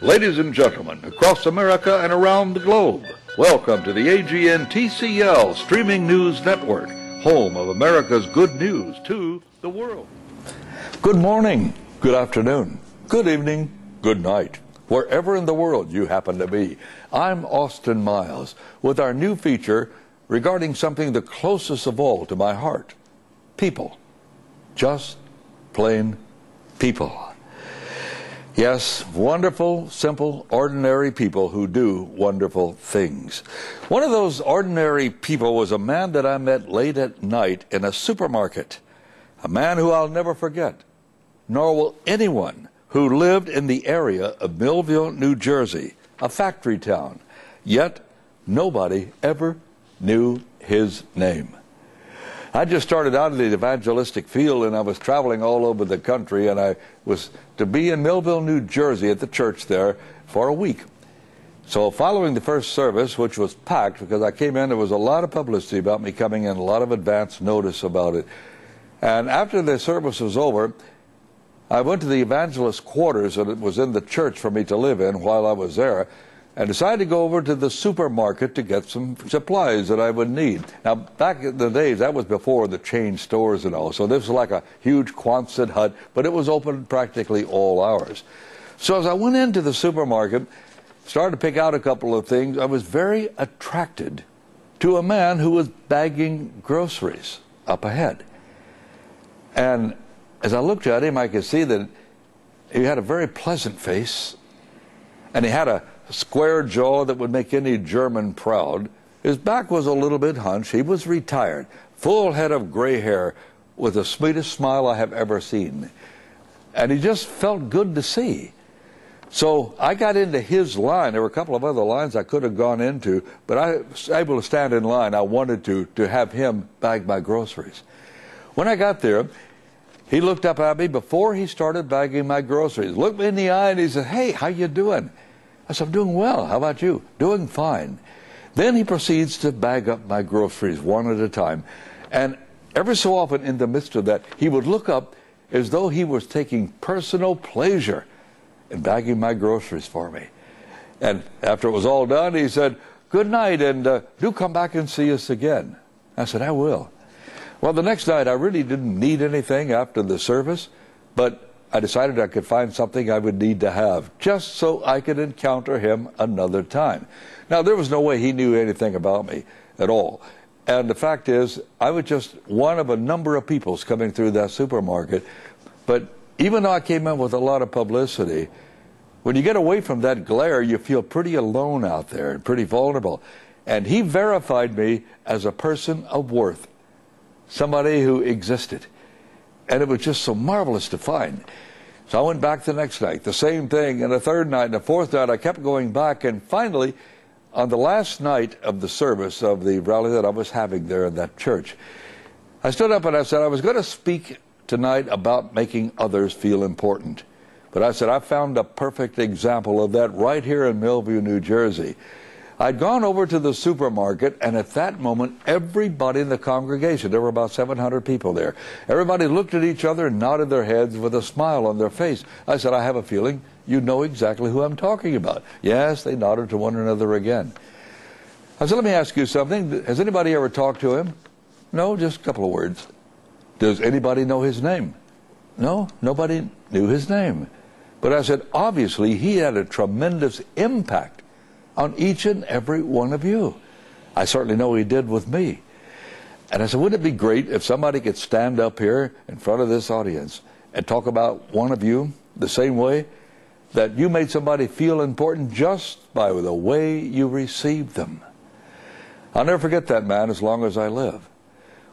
Ladies and gentlemen, across America and around the globe, welcome to the AGN TCL Streaming News Network, home of America's good news to the world. Good morning, good afternoon, good evening, good night, wherever in the world you happen to be. I'm Austin Miles with our new feature regarding something the closest of all to my heart: people. Just plain people. Yes, wonderful, simple, ordinary people who do wonderful things. One of those ordinary people was a man that I met late at night in a supermarket. A man who I'll never forget, nor will anyone who lived in the area of Millville, New Jersey, a factory town. Yet, nobody ever knew his name. I just started out in the evangelistic field, and I was traveling all over the country, and I was to be in Millville, New Jersey at the church there for a week. So following the first service, which was packed because I came in, there was a lot of publicity about me coming in, a lot of advance notice about it. And after the service was over, I went to the evangelist quarters, and it was in the church for me to live in while I was there, and decided to go over to the supermarket to get some supplies that I would need. Now, back in the days, that was before the chain stores and all, so this was like a huge Quonset hut, but it was open practically all hours. So as I went into the supermarket, started to pick out a couple of things, I was very attracted to a man who was bagging groceries up ahead. And as I looked at him, I could see that he had a very pleasant face, and he had a square jaw that would make any German proud. His back was a little bit hunched. He was retired, full head of gray hair, with the sweetest smile I have ever seen. And he just felt good to see. So I got into his line. There were a couple of other lines I could have gone into, but I was able to stand in line. I wanted to have him bag my groceries. When I got there, he looked up at me before he started bagging my groceries, looked me in the eye, and he said, "Hey, how you doing?" I said, "I'm doing well. How about you?" "Doing fine." Then he proceeds to bag up my groceries one at a time. And every so often in the midst of that, he would look up as though he was taking personal pleasure in bagging my groceries for me. And after it was all done, he said, "Good night, and do come back and see us again." I said, "I will." Well, the next night, I really didn't need anything after the service, but I decided I could find something I would need to have just so I could encounter him another time. Now, there was no way he knew anything about me at all. And the fact is, I was just one of a number of people coming through that supermarket. But even though I came in with a lot of publicity, when you get away from that glare, you feel pretty alone out there and pretty vulnerable. And he verified me as a person of worth, somebody who existed. And it was just so marvelous to find. So I went back the next night, the same thing, and the third night, and the fourth night, I kept going back, and finally, on the last night of the service of the rally that I was having there in that church, I stood up and I said I was going to speak tonight about making others feel important. But I said I found a perfect example of that right here in Millville, New Jersey. I'd gone over to the supermarket, and at that moment, everybody in the congregation, there were about 700 people there, everybody looked at each other and nodded their heads with a smile on their face. I said, "I have a feeling you know exactly who I'm talking about." Yes, they nodded to one another again. I said, "Let me ask you something. Has anybody ever talked to him?" "No, just a couple of words." "Does anybody know his name?" "No, nobody knew his name." But I said, obviously, he had a tremendous impact on each and every one of you. I certainly know he did with me. And I said, wouldn't it be great if somebody could stand up here in front of this audience and talk about one of you the same way that you made somebody feel important just by the way you received them? I'll never forget that man as long as I live.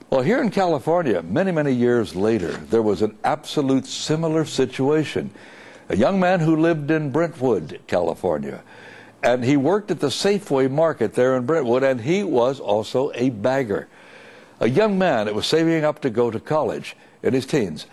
Well, here in California, many, many years later, there was an absolute similar situation. A young man who lived in Brentwood, California. And he worked at the Safeway market there in Brentwood, and he was also a bagger. A young man that was saving up to go to college in his teens.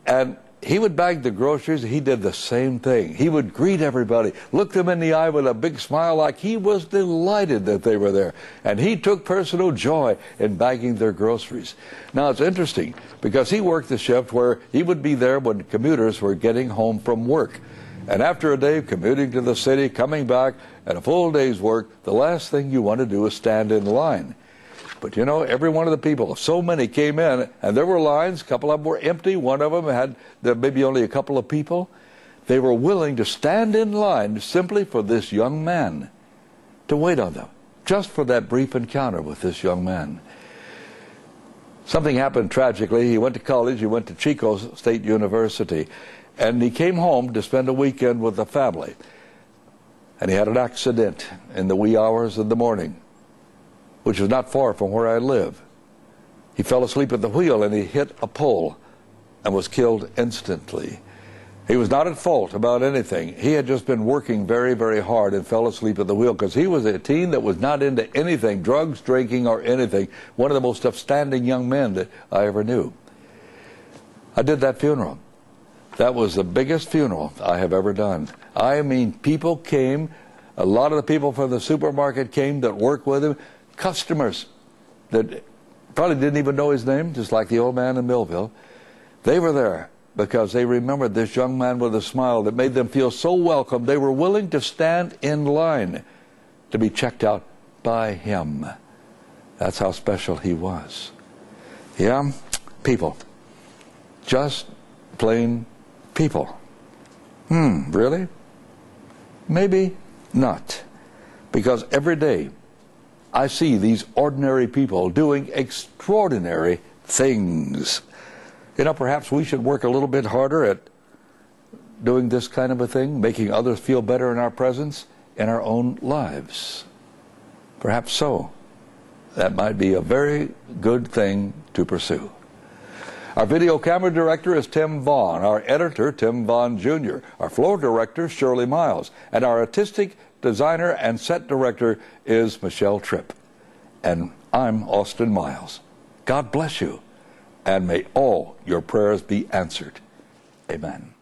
And he would bag the groceries. He did the same thing. He would greet everybody, look them in the eye with a big smile like he was delighted that they were there. And he took personal joy in bagging their groceries. Now, it's interesting because he worked the shift where he would be there when commuters were getting home from work. And after a day of commuting to the city, coming back, and a full day's work, the last thing you want to do is stand in line. But you know, every one of the people, so many came in, and there were lines, a couple of them were empty, one of them had maybe only a couple of people. They were willing to stand in line simply for this young man, to wait on them, just for that brief encounter with this young man. Something happened tragically. He went to college, he went to Chico State University, and he came home to spend a weekend with the family. And he had an accident in the wee hours of the morning, which is not far from where I live. He fell asleep at the wheel and he hit a pole and was killed instantly. He was not at fault about anything. He had just been working very, very hard and fell asleep at the wheel because he was a teen that was not into anything, drugs, drinking, or anything. One of the most upstanding young men that I ever knew. I did that funeral. That was the biggest funeral I have ever done. I mean, people came, a lot of the people from the supermarket came that worked with him, customers that probably didn't even know his name, just like the old man in Millville. They were there because they remembered this young man with a smile that made them feel so welcome. They were willing to stand in line to be checked out by him. That's how special he was. Yeah, people. Just plain people. Really? Maybe not. Because every day I see these ordinary people doing extraordinary things. You know, perhaps we should work a little bit harder at doing this kind of a thing, making others feel better in our presence, in our own lives. Perhaps so. That might be a very good thing to pursue. Our video camera director is Tim Vaughn, our editor, Tim Vaughn Jr., our floor director, Shirley Miles, and our artistic designer and set director is Michelle Tripp. And I'm Austin Miles. God bless you, and may all your prayers be answered. Amen.